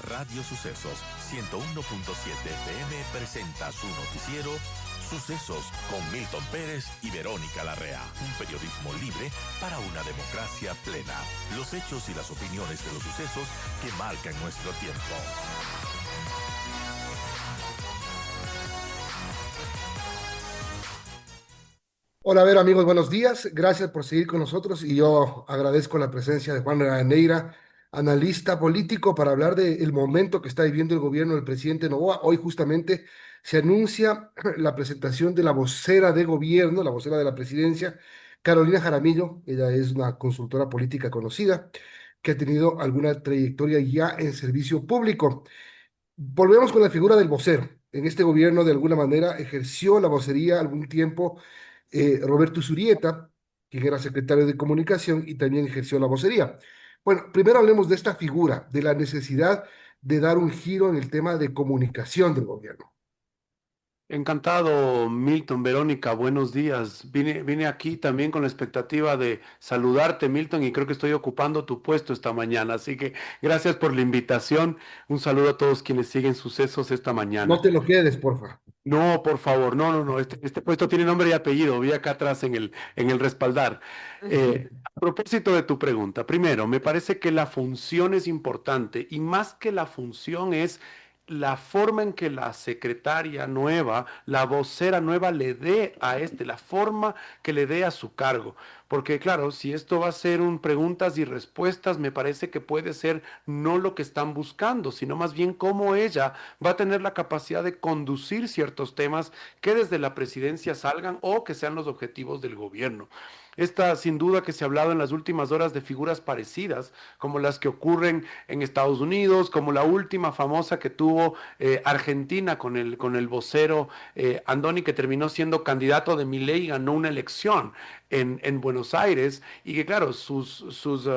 Radio Sucesos 101.7 FM presenta su noticiero Sucesos con Milton Pérez y Verónica Larrea. Un periodismo libre para una democracia plena. Los hechos y las opiniones de los sucesos que marcan nuestro tiempo. Hola, a ver amigos, buenos días. Gracias por seguir con nosotros y yo agradezco la presencia de Juan Neira, analista político, para hablar del momento que está viviendo el gobierno del presidente Noboa. Hoy justamente se anuncia la presentación de la vocera de gobierno, la vocera de la presidencia, Carolina Jaramillo. Ella es una consultora política conocida que ha tenido alguna trayectoria ya en servicio público. Volvemos con la figura del vocero. En este gobierno, de alguna manera, ejerció la vocería algún tiempo Roberto Zurieta, quien era secretario de Comunicación y también ejerció la vocería. Bueno, primero hablemos de esta figura, de la necesidad de dar un giro en el tema de comunicación del gobierno. Encantado, Milton, Verónica, buenos días. Vine aquí también con la expectativa de saludarte, Milton, y creo que estoy ocupando tu puesto esta mañana. Así que gracias por la invitación. Un saludo a todos quienes siguen Sucesos esta No mañana. te lo quedes, porfa. No, por favor, no. Este puesto tiene nombre y apellido. Vi acá atrás en el respaldar. A propósito de tu pregunta, primero, me parece que la función es importante y más que la función es la forma en que la secretaria nueva, la vocera nueva le dé a la forma que le dé a su cargo. Porque claro, si esto va a ser un preguntas y respuestas, me parece que puede ser no lo que están buscando, sino más bien cómo ella va a tener la capacidad de conducir ciertos temas que desde la presidencia salgan o que sean los objetivos del gobierno. Esta, sin duda, que se ha hablado en las últimas horas de figuras parecidas, como las que ocurren en Estados Unidos, como la última famosa que tuvo Argentina con el vocero Andoni, que terminó siendo candidato de Milei y ganó una elección en Buenos Aires, y que claro,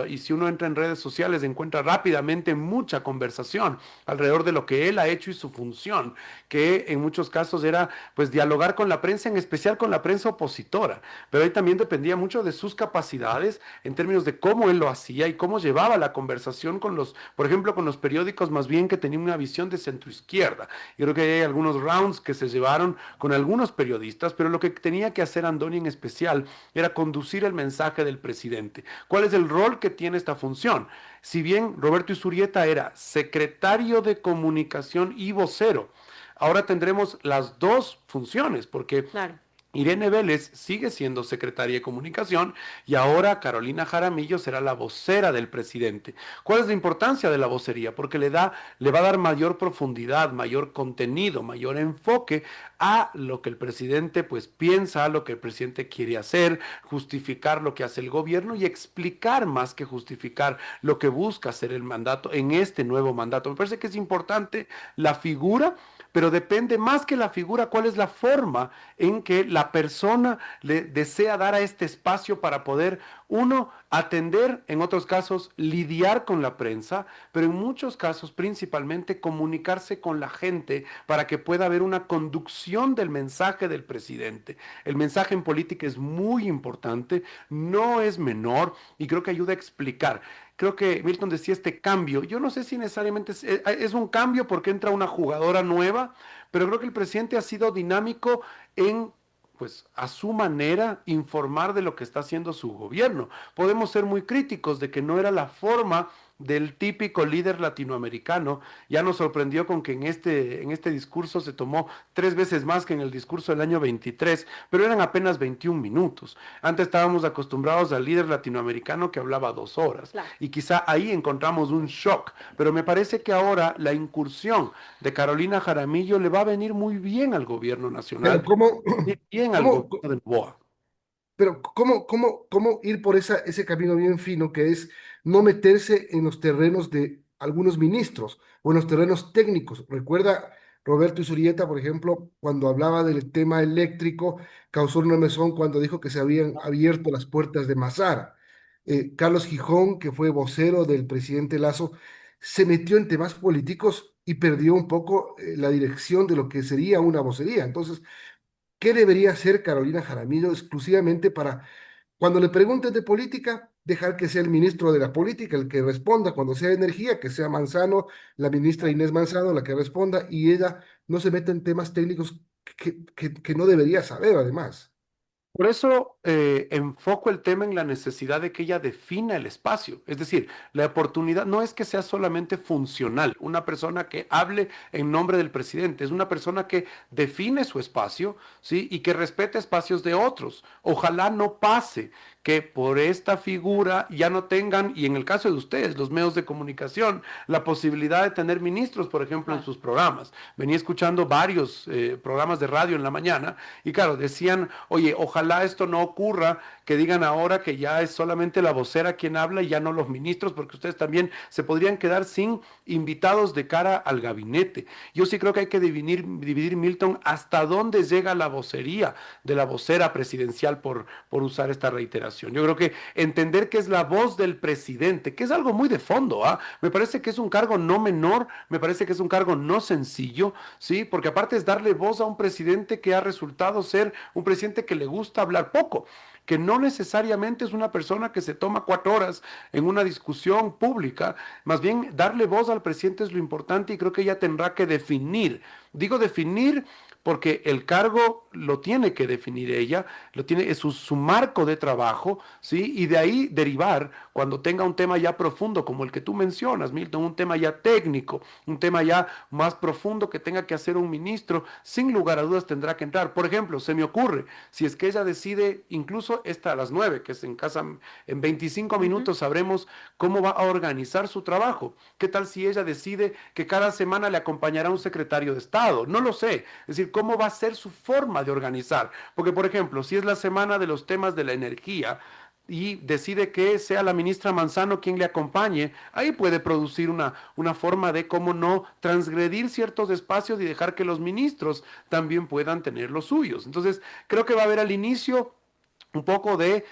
y si uno entra en redes sociales encuentra rápidamente mucha conversación alrededor de lo que él ha hecho y su función, que en muchos casos era pues dialogar con la prensa, en especial con la prensa opositora, pero ahí también dependía mucho de sus capacidades en términos de cómo él lo hacía y cómo llevaba la conversación con por ejemplo, con los periódicos más bien que tenían una visión de centroizquierda. Yo creo que hay algunos rounds que se llevaron con algunos periodistas, pero lo que tenía que hacer Andoni en especial era conducir el mensaje del presidente. ¿Cuál es el rol que tiene esta función? Si bien Roberto Izurieta era secretario de comunicación y vocero, ahora tendremos las dos funciones, porque Claro. Irene Vélez sigue siendo secretaria de Comunicación y ahora Carolina Jaramillo será la vocera del presidente. ¿Cuál es la importancia de la vocería? Porque le va a dar mayor profundidad, mayor contenido, mayor enfoque a lo que el presidente pues piensa, a lo que el presidente quiere hacer, justificar lo que hace el gobierno y explicar más que justificar lo que busca hacer el mandato en este nuevo mandato. Me parece que es importante la figura, pero depende más que la figura, cuál es la forma en que la persona le desea dar a este espacio para poder, uno, atender, en otros casos, lidiar con la prensa, pero en muchos casos, principalmente, comunicarse con la gente para que pueda haber una conducción del mensaje del presidente. El mensaje en política es muy importante, no es menor y creo que ayuda a explicar. Creo que Milton decía este cambio. Yo no sé si necesariamente es un cambio porque entra una jugadora nueva, pero creo que el presidente ha sido dinámico en, pues, a su manera, informar de lo que está haciendo su gobierno. Podemos ser muy críticos de que no era la forma del típico líder latinoamericano. Ya nos sorprendió con que en este discurso se tomó 3 veces más que en el discurso del año 23, pero eran apenas 21 minutos. Antes estábamos acostumbrados al líder latinoamericano que hablaba 2 horas Claro. y quizá ahí encontramos un shock, pero me parece que ahora la incursión de Carolina Jaramillo le va a venir muy bien al gobierno Pero nacional ¿cómo, y bien al cómo, gobierno del BOA. cómo ir por ese camino bien fino que es no meterse en los terrenos de algunos ministros o en los terrenos técnicos? Recuerda Roberto Isurieta, por ejemplo, cuando hablaba del tema eléctrico, causó una mesón cuando dijo que se habían abierto las puertas de Mazara. Carlos Gijón, que fue vocero del presidente Lazo, se metió en temas políticos y perdió un poco la dirección de lo que sería una vocería. Entonces, ¿qué debería hacer Carolina Jaramillo exclusivamente para Cuando le pregunten de política, dejar que sea el ministro de la política el que responda. Cuando sea de energía, que sea Manzano, la ministra Inés Manzano, la que responda, y ella no se meta en temas técnicos que no debería saber, además. Por eso enfoco el tema en la necesidad de que ella defina el espacio. Es decir, la oportunidad no es que sea solamente funcional, una persona que hable en nombre del presidente, es una persona que define su espacio, ¿sí? Y que respete espacios de otros. Ojalá no pase que por esta figura ya no tengan, y en el caso de ustedes, los medios de comunicación, la posibilidad de tener ministros, por ejemplo, en Claro. sus programas. Venía escuchando varios programas de radio en la mañana y claro, decían, oye, ojalá esto no ocurra, que digan ahora que ya es solamente la vocera quien habla y ya no los ministros, porque ustedes también se podrían quedar sin invitados de cara al gabinete. Yo sí creo que hay que dividir Milton, hasta dónde llega la vocería de la vocera presidencial por usar esta reiteración. Yo creo que entender que es la voz del presidente, que es algo muy de fondo, ¿ah? Me parece que es un cargo no menor, me parece que es un cargo no sencillo, ¿sí? Porque aparte es darle voz a un presidente que ha resultado ser un presidente que le gusta hablar poco, que no necesariamente es una persona que se toma 4 horas en una discusión pública, más bien darle voz al presidente es lo importante y creo que ella tendrá que definir. Digo definir porque el cargo lo tiene que definir ella, lo tiene, es su marco de trabajo, ¿sí? Y de ahí derivar cuando tenga un tema ya profundo, como el que tú mencionas, Milton, un tema ya técnico, un tema ya más profundo que tenga que hacer un ministro, sin lugar a dudas tendrá que entrar. Por ejemplo, se me ocurre, si es que ella decide, incluso esta a las 9, que es en casa, en 25 Ujú. minutos sabremos cómo va a organizar su trabajo. ¿Qué tal si ella decide que cada semana le acompañará un secretario de Estado? No lo sé. Es decir, cómo va a ser su forma de organizar. Porque, por ejemplo, si es la semana de los temas de la energía, y decide que sea la ministra Manzano quien le acompañe, ahí puede producir una forma de cómo no transgredir ciertos espacios y dejar que los ministros también puedan tener los suyos. Entonces, creo que va a haber al inicio un poco de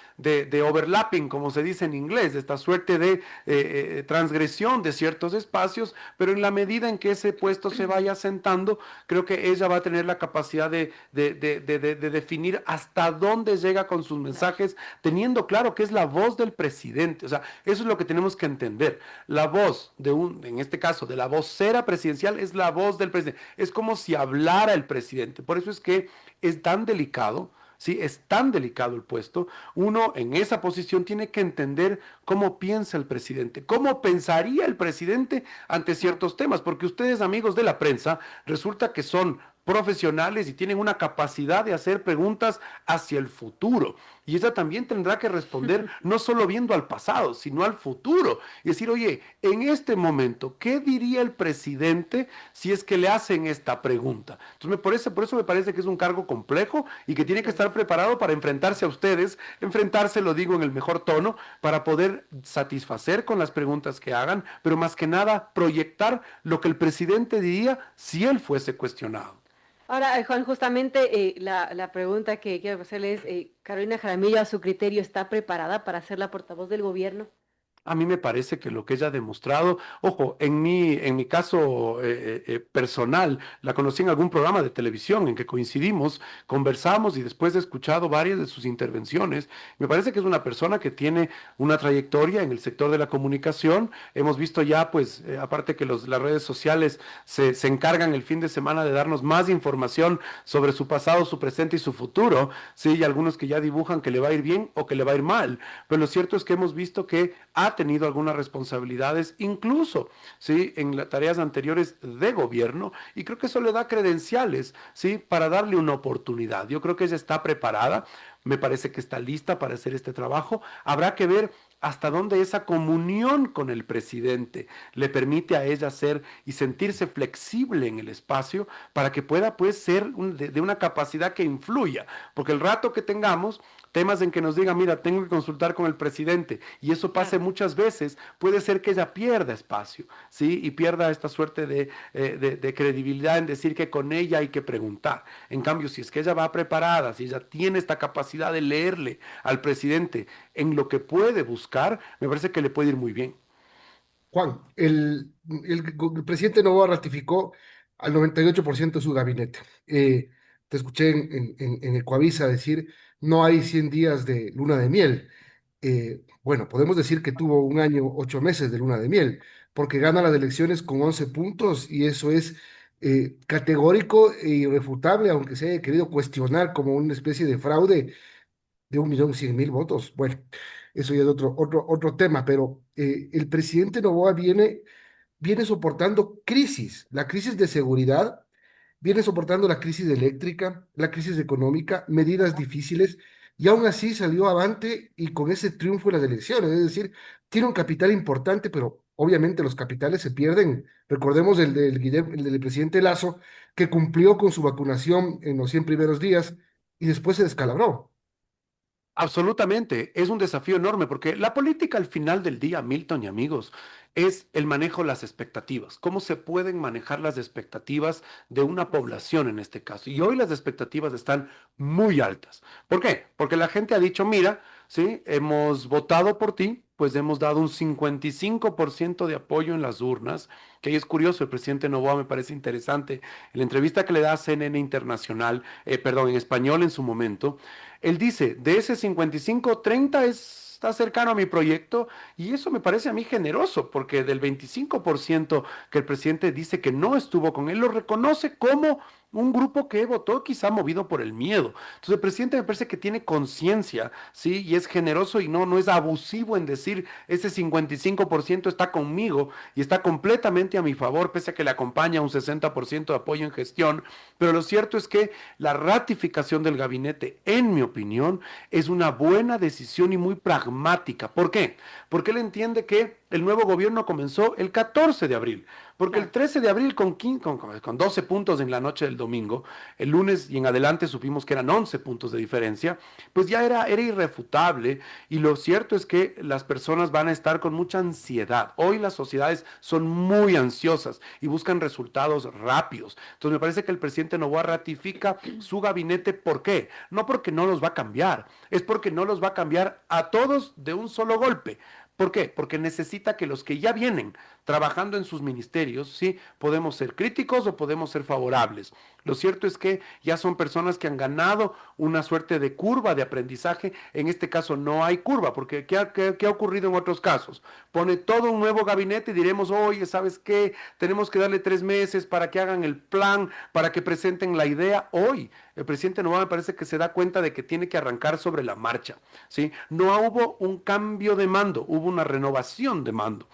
overlapping, como se dice en inglés, de esta suerte de transgresión de ciertos espacios, pero en la medida en que ese puesto se vaya sentando, creo que ella va a tener la capacidad de definir hasta dónde llega con sus Claro. mensajes, teniendo claro que es la voz del presidente. O sea, eso es lo que tenemos que entender. La voz en este caso, de la vocera presidencial es la voz del presidente. Es como si hablara el presidente. Por eso es que es tan delicado. Sí, es tan delicado el puesto. Uno en esa posición tiene que entender cómo piensa el presidente, cómo pensaría el presidente ante Claro. ciertos temas, porque ustedes, amigos de la prensa, resulta que son profesionales y tienen una capacidad de hacer preguntas hacia el futuro. Y ella también tendrá que responder no solo viendo al pasado, sino al futuro. Y decir, oye, en este momento, ¿qué diría el presidente si es que le hacen esta pregunta? Entonces, por eso me parece que es un cargo complejo y que tiene que Sí. estar preparado para enfrentarse a ustedes, enfrentarse, lo digo en el mejor tono, para poder satisfacer con las preguntas que hagan, pero más que nada proyectar lo que el presidente diría si él fuese cuestionado. Ahora, Juan, justamente la pregunta que quiero hacerle es, ¿Carolina Jaramillo, a su criterio, está preparada para ser la portavoz del gobierno? A mí me parece que lo que ella ha demostrado, ojo, en mi caso personal, la conocí en algún programa de televisión en que coincidimos, conversamos y después he escuchado varias de sus intervenciones. Me parece que es una persona que tiene una trayectoria en el sector de la comunicación. Hemos visto ya, pues, aparte que las redes sociales se encargan el fin de semana de darnos más información sobre su pasado, su presente y su futuro. Sí, y algunos que ya dibujan que le va a ir bien o que le va a ir mal. Pero lo cierto es que hemos visto que ha tenido algunas responsabilidades, incluso, ¿sí? En las tareas anteriores de gobierno, y creo que eso le da credenciales, ¿sí? Para darle una oportunidad. Yo creo que ella está preparada, me parece que está lista para hacer este trabajo. Habrá que ver hasta dónde esa comunión con el presidente le permite a ella ser y sentirse flexible en el espacio para que pueda pues ser de una capacidad que influya, porque el rato que tengamos temas en que nos diga, mira, tengo que consultar con el presidente, y eso pase Claro. muchas veces, puede ser que ella pierda espacio, ¿sí? Y pierda esta suerte de credibilidad en decir que con ella hay que preguntar. En cambio, si es que ella va preparada, si ella tiene esta capacidad de leerle al presidente en lo que puede buscar, me parece que le puede ir muy bien. Juan, el presidente Novoa ratificó al 98% de su gabinete. Te escuché en Ecoavisa decir no hay 100 días de luna de miel. Bueno, podemos decir que tuvo un año, 8 meses de luna de miel, porque gana las elecciones con 11 puntos y eso es categórico e irrefutable, aunque se haya querido cuestionar como una especie de fraude de 1.100.000 votos. Bueno, eso ya es otro tema, pero el presidente Noboa viene soportando crisis, la crisis de seguridad, viene soportando la crisis eléctrica, la crisis económica, medidas difíciles, y aún así salió avante y con ese triunfo en las elecciones. Es decir, tiene un capital importante, pero obviamente los capitales se pierden. Recordemos el del presidente Lazo, que cumplió con su vacunación en los 100 primeros días y después se descalabró. Absolutamente, es un desafío enorme porque la política al final del día, Milton y amigos, es el manejo de las expectativas. ¿Cómo se pueden manejar las expectativas de una población en este caso? Y hoy las expectativas están muy altas. ¿Por qué? Porque la gente ha dicho, mira, sí, hemos votado por ti, pues hemos dado un 55% de apoyo en las urnas, que ahí es curioso, el presidente Noboa me parece interesante, en la entrevista que le da a CNN Internacional, perdón, en español en su momento, él dice, de ese 55, 30 está cercano a mi proyecto y eso me parece a mí generoso, porque del 25% que el presidente dice que no estuvo con él, lo reconoce como un grupo que votó quizá movido por el miedo. Entonces el presidente me parece que tiene conciencia, ¿sí? Y es generoso y no es abusivo en decir, ese 55% está conmigo y está completamente a mi favor, pese a que le acompaña un 60% de apoyo en gestión. Pero lo cierto es que la ratificación del gabinete, en mi opinión, es una buena decisión y muy pragmática. ¿Por qué? Porque él entiende que el nuevo gobierno comenzó el 14 de abril, porque el Claro. 13 de abril con 12 puntos en la noche del domingo, el lunes y en adelante supimos que eran 11 puntos de diferencia, pues ya era irrefutable y lo cierto es que las personas van a estar con mucha ansiedad. Hoy las sociedades son muy ansiosas y buscan resultados rápidos. Entonces me parece que el presidente Noboa ratifica su gabinete. ¿Por qué? No porque no los va a cambiar, es porque no los va a cambiar a todos de un solo golpe. ¿Por qué? Porque necesita que los que ya vienen trabajando en sus ministerios, sí, podemos ser críticos o podemos ser favorables. Lo cierto es que ya son personas que han ganado una suerte de curva de aprendizaje. En este caso no hay curva, porque ¿qué ha ocurrido en otros casos? Pone todo un nuevo gabinete y diremos, oye, ¿sabes qué? Tenemos que darle 3 meses para que hagan el plan, para que presenten la idea. Hoy el presidente Noboa me parece que se da cuenta de que tiene que arrancar sobre la marcha, ¿sí? No hubo un cambio de mando, hubo una renovación de mando.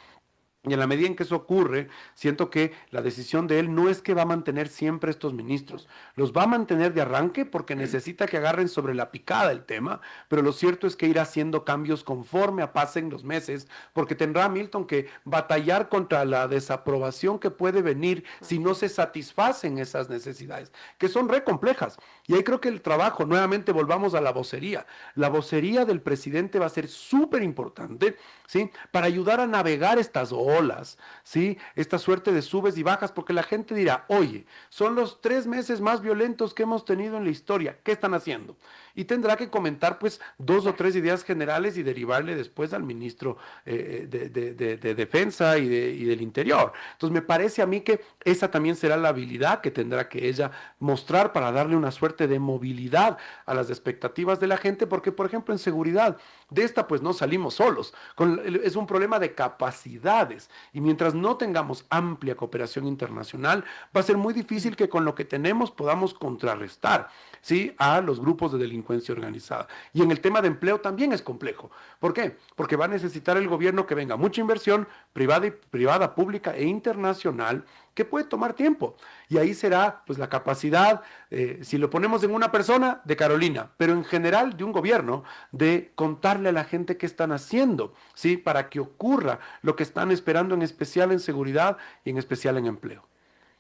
Y en la medida en que eso ocurre, siento que la decisión de él no es que va a mantener siempre estos ministros, los va a mantener de arranque porque necesita que agarren sobre la picada el tema, pero lo cierto es que irá haciendo cambios conforme pasen los meses, porque tendrá Milton que batallar contra la desaprobación que puede venir si no se satisfacen esas necesidades, que son re complejas. Y ahí creo que el trabajo, nuevamente volvamos a la vocería del presidente va a ser súper importante, ¿sí? Para ayudar a navegar estas olas, ¿sí? Esta suerte de subes y bajas, porque la gente dirá, oye, son los 3 meses más violentos que hemos tenido en la historia, ¿qué están haciendo? Y tendrá que comentar, pues, 2 o 3 ideas generales y derivarle después al ministro de Defensa y del Interior. Entonces, me parece a mí que esa también será la habilidad que tendrá que ella mostrar para darle una suerte de movilidad a las expectativas de la gente, porque, por ejemplo, en seguridad, de esta pues no salimos solos. Es un problema de capacidades y mientras no tengamos amplia cooperación internacional, va a ser muy difícil que con lo que tenemos podamos contrarrestar, ¿sí? A los grupos de delincuencia organizada. Y en el tema de empleo también es complejo. ¿Por qué? Porque va a necesitar el gobierno que venga mucha inversión privada, pública e internacional, que puede tomar tiempo. Y ahí será pues la capacidad, si lo ponemos en una persona, de Carolina, pero en general de un gobierno, de contarle a la gente qué están haciendo, ¿sí? Para que ocurra lo que están esperando, en especial en seguridad y en especial en empleo.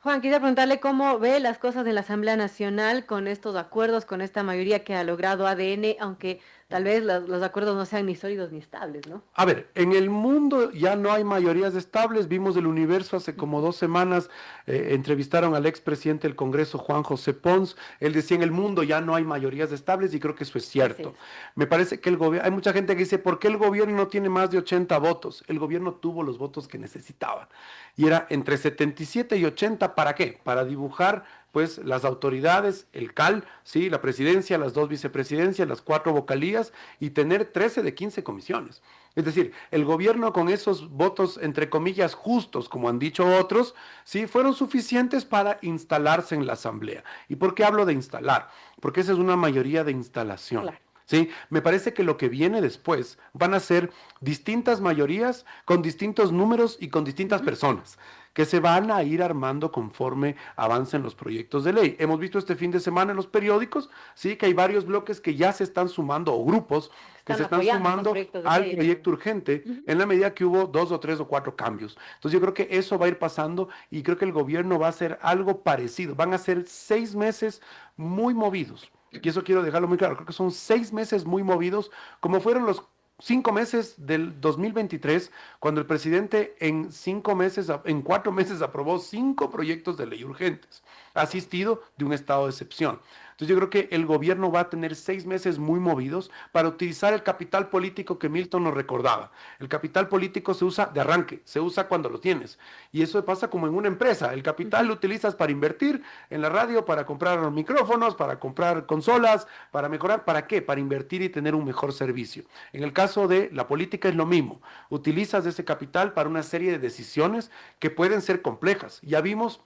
Juan, quería preguntarle cómo ve las cosas en la Asamblea Nacional con estos acuerdos, con esta mayoría que ha logrado ADN, aunque tal vez los acuerdos no sean ni sólidos ni estables, ¿no? A ver, en el mundo ya no hay mayorías estables. Vimos el Universo hace como 2 semanas, entrevistaron al expresidente del Congreso, Juan José Pons. Él decía, en el mundo ya no hay mayorías estables y creo que eso es Así cierto. es. Me parece que el gobierno, hay mucha gente que dice, ¿por qué el gobierno no tiene más de 80 votos? El gobierno tuvo los votos que necesitaba y era entre 77 y 80. ¿Para qué? Para dibujar pues las autoridades, el CAL, ¿sí? La presidencia, las 2 vicepresidencias, las 4 vocalías y tener 13 de 15 comisiones. Es decir, el gobierno con esos votos, entre comillas, justos, como han dicho otros, sí, fueron suficientes para instalarse en la Asamblea. ¿Y por qué hablo de instalar? Porque esa es una mayoría de instalación. Claro. Sí, me parece que lo que viene después van a ser distintas mayorías con distintos números y con distintas personas que se van a ir armando conforme avancen los proyectos de ley. Hemos visto este fin de semana en los periódicos, sí, que hay varios bloques que ya se están sumando o grupos que se están sumando al proyecto urgente en la medida que hubo 2 o 3 o 4 cambios. Entonces yo creo que eso va a ir pasando y creo que el gobierno va a hacer algo parecido. Van a ser 6 meses muy movidos. Y eso quiero dejarlo muy claro, creo que son 6 meses muy movidos, como fueron los 5 meses del 2023, cuando el presidente en 4 meses aprobó 5 proyectos de ley urgentes, asistido de un estado de excepción. Entonces yo creo que el gobierno va a tener 6 meses muy movidos para utilizar el capital político que Milton nos recordaba. El capital político se usa de arranque, se usa cuando lo tienes. Y eso pasa como en una empresa. El capital lo utilizas para invertir en la radio, para comprar micrófonos, para comprar consolas, para mejorar. ¿Para qué? Para invertir y tener un mejor servicio. En el caso de la política es lo mismo. Utilizas ese capital para una serie de decisiones que pueden ser complejas. Ya vimos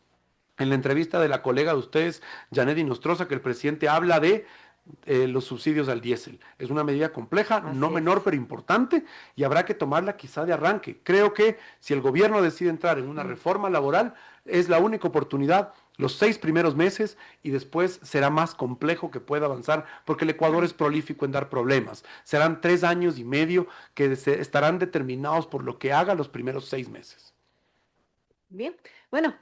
en la entrevista de la colega de ustedes, Janet Inostroza, que el presidente habla de los subsidios al diésel. Es una medida compleja, no menor, pero importante, y habrá que tomarla quizá de arranque. Creo que si el gobierno decide entrar en una reforma laboral, es la única oportunidad, los 6 primeros meses, y después será más complejo que pueda avanzar, porque el Ecuador es prolífico en dar problemas. Serán 3 años y medio que estarán determinados por lo que haga los primeros 6 meses. Bien, bueno,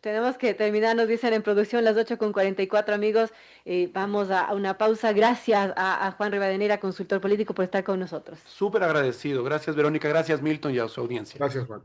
tenemos que terminar, nos dicen en producción las 8:44, amigos. Vamos a una pausa. Gracias a Juan Rivadeneira, consultor político, por estar con nosotros. Súper agradecido. Gracias, Verónica. Gracias, Milton, y a su audiencia. Gracias, Juan.